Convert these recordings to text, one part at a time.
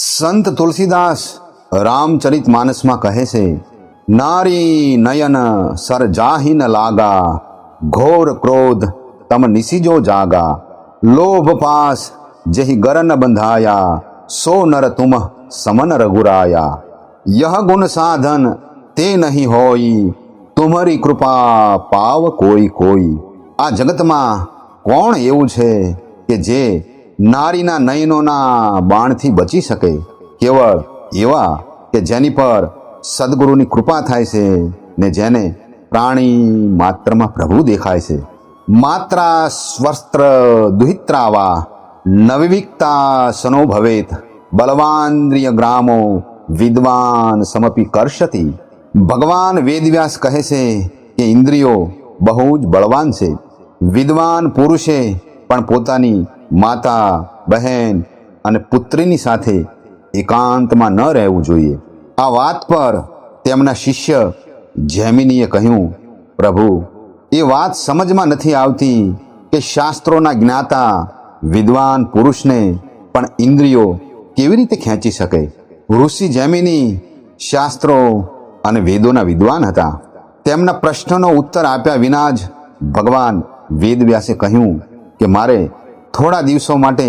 સંત તુલસીદાસ રામચરિત માનસમાં કહે છે, નારી નયન સર જાહિ ન લાગા, ઘોર ક્રોધ તમ નિસિજો જાગા, લોભ પાસ જેहि ગરન બંધાયા, સો નર તુમ સમન રઘુરાયા, यह गुण साधन ते नहीं होई, तुम्हारी कृपा पाव कोई कोई। આ જગતમાં કોણ એવું છે કે જે નારીના નયનોના બાણથી બચી શકે? કેવળ એવા કે જેની પર સદગુરુની કૃપા થાય છે ને જેને પ્રાણી માત્રમાં પ્રભુ દેખાય છે। માત્રા સ્વસ્ત્ર દુહિત્રાવા નવિવિક્તા સનો ભવેત, બલવાન્દ્રિય ગ્રામો વિદ્વાન સમપી કરશતી। ભગવાન વેદવ્યાસ કહે છે કે ઇન્દ્રિયો બહુ જ બળવાન છે। વિદ્વાન પુરુષે પણ પોતાની માતા, બહેન અને પુત્રીની સાથે એકાંતમાં ન રહેવું જોઈએ। આ વાત પર તેમના શિષ્ય જૈમિનીએ કહ્યું, પ્રભુ, એ વાત સમજમાં નથી આવતી કે શાસ્ત્રોના જ્ઞાતા વિદ્વાન પુરુષને પણ ઇન્દ્રિયો કેવી રીતે ખેંચી શકે? ઋષિ જૈમિની શાસ્ત્રો અને વેદોના વિદ્વાન હતા। તેમના પ્રશ્નનો ઉત્તર આપ્યા વિના જ ભગવાન વેદવ્યાસે કહ્યું કે મારે થોડા દિવસો માટે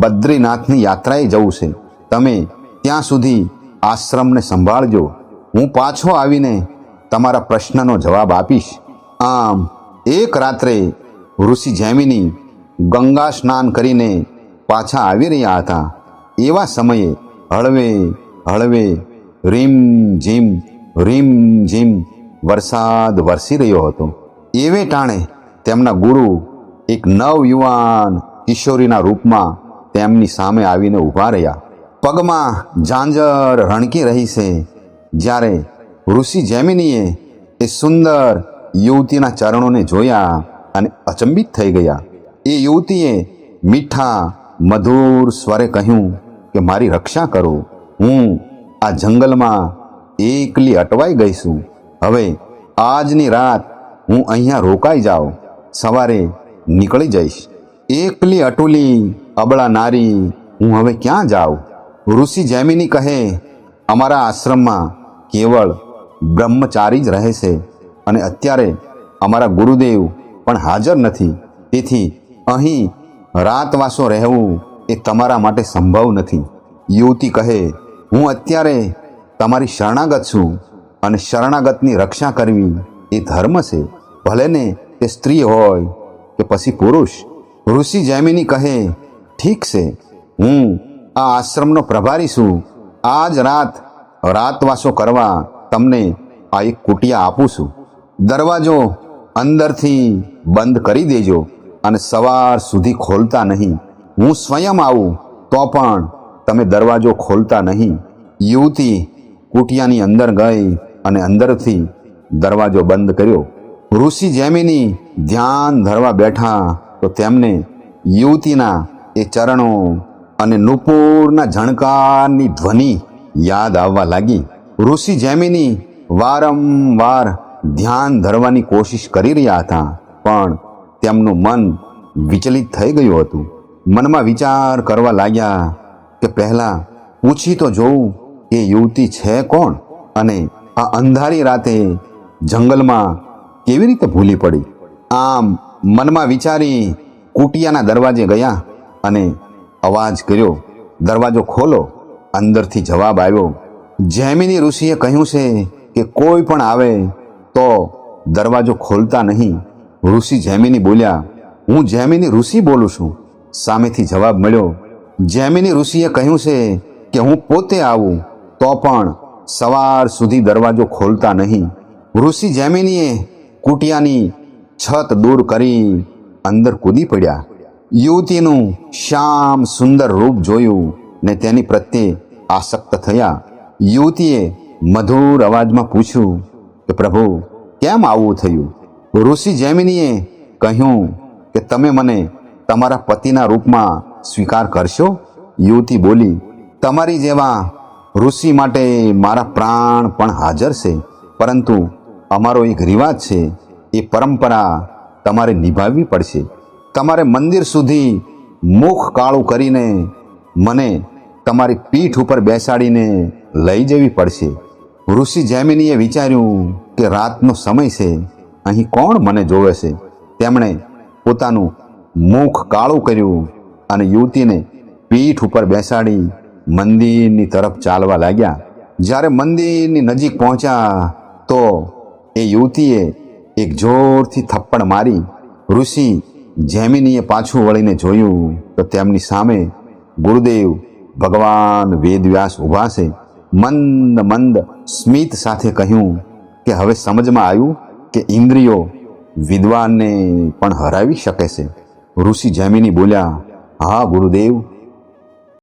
બદ્રીનાથની યાત્રાએ જવું છે। તમે ત્યાં સુધી આશ્રમને સંભાળજો, હું પાછો આવીને તમારા પ્રશ્નનો જવાબ આપીશ। આમ એક રાત્રે ઋષિ જૈમિની ગંગા સ્નાન કરીને પાછા આવી રહ્યા હતા। એવા સમયે હળવે હળવે રીમ ઝીમ વરસાદ વરસી રહ્યો હતો। એવે ટાણે તેમના ગુરુ એક નવયુવાન કિશોરીના રૂપમાં તેમની સામે આવીને ઊભા રહ્યા। પગમાં ઝાંઝર રણકી રહી છે। જ્યારે ઋષિ જૈમિનીએ એ સુંદર યુવતીના ચરણોને જોયા અને અચંબિત થઈ ગયા। એ યુવતીએ મીઠા મધુર સ્વરે કહ્યું કે મારી રક્ષા કરો, હું આ જંગલમાં એકલી અટવાઈ ગઈ છું। હવે આજની રાત હું અહીંયા રોકાઈ જાઉં, સવારે નીકળી જઈશ। એકલી અટુલી અબળા નારી હું હવે ક્યાં જાઉં? ઋષિ જૈમિની કહે, અમારા આશ્રમમાં કેવળ બ્રહ્મચારી જ રહે છે અને અત્યારે અમારા ગુરુદેવ પણ હાજર નથી, તેથી અહીં રાતવાસો રહેવું એ તમારા માટે સંભવ નથી। યુવતી કહે, હું અત્યારે તમારી શરણાગત છું અને શરણાગતની રક્ષા કરવી એ ધર્મ છે, ભલે ને તે સ્ત્રી હોય કે પછી પુરુષ। ઋષિ જૈમિની કહે, ઠીક છે, હું આ આશ્રમનો પ્રભારી છું। આજ રાતવાસો કરવા તમને આ એક કુટિયા આપું છું। દરવાજો અંદરથી બંધ કરી દેજો અને સવાર સુધી ખોલતા નહીં। હું સ્વયં આવું તો પણ તમે દરવાજો ખોલતા નહીં। યુવતી કુટિયાની અંદર ગઈ અને અંદરથી દરવાજો બંધ કર્યો। ઋષિ જૈમિની ધ્યાન ધરવા બેઠા તો તેમને યુવતીના એ ચરણો અને નુપુરના ઝણકારની ધ્વનિ યાદ આવવા લાગી। ઋષિ જૈમિની વારંવાર ધ્યાન ધરવાની કોશિશ કરી રહ્યા હતા, પણ તેમનું મન વિચલિત થઈ ગયું હતું। મનમાં વિચાર કરવા લાગ્યા કે પહેલાં પૂછી તો જોઉં કે યુવતી છે કોણ અને આ અંધારી રાતે જંગલમાં કેવી રીતે ભૂલી પડી। આમ મનમાં વિચારી કુટિયાના દરવાજે ગયા અને અવાજ કર્યો, દરવાજો ખોલો। અંદરથી જવાબ આવ્યો, જૈમિની ઋષિએ કહ્યું છે કે કોઈ પણ આવે તો દરવાજો ખોલતા નહીં। ઋષિ જૈમિની બોલ્યા, હું જૈમિની ઋષિ બોલું છું। સામેથી જવાબ મળ્યો, જૈમિની ઋષિએ કહ્યું છે કે હું પોતે આવું તો પણ સવાર સુધી દરવાજો ખોલતા નહીં। ઋષિ જૈમિનીએ કુટિયાની છત દૂર કરી અંદર કૂદી પડ્યા। યુવતીનું શ્યામ સુંદર રૂપ જોયું ને તેની પ્રત્યે આસક્ત થયા। યુવતીએ મધુર અવાજમાં પૂછ્યું કે પ્રભુ, કેમ આવું થયું? ઋષિ જૈમિનીએ કહ્યું કે તમે મને તમારા પતિના રૂપમાં સ્વીકાર કરશો? યુવતી બોલી, તમારી જેવા ઋષિ માટે મારા પ્રાણ પણ હાજર છે, પરંતુ અમારો એક રિવાજ છે, એ પરંપરા તમારે નિભાવવી પડશે। તમારે મંદિર સુધી મુખ કાળું કરીને મને તમારી પીઠ ઉપર બેસાડીને લઈ જવી પડશે. ઋષિ જૈમિનીએ વિચાર્યું કે રાતનો સમય છે, અહીં કોણ મને જોવે છે. તેમણે પોતાનું મુખ કાળું કર્યું અને યુવતીને પીઠ ઉપર બેસાડી મંદિરની તરફ ચાલવા લાગ્યા. જ્યારે મંદિરની નજીક પહોંચ્યા તો એ યુવતીએ એક જોરથી થપ્પડ મારી. ઋષિ જૈમિનીએ પાછું વળીને જોયું તો તેમની સામે ગુરુદેવ ભગવાન વેદવ્યાસ ઊભા છે. મંદ મંદ સ્મિત સાથે કહ્યું કે હવે સમજમાં આવ્યું કે ઇન્દ્રિયો વિદ્વાનને પણ હરાવી શકે છે. ઋષિ જૈમિની બોલ્યા, હા ગુરુદેવ,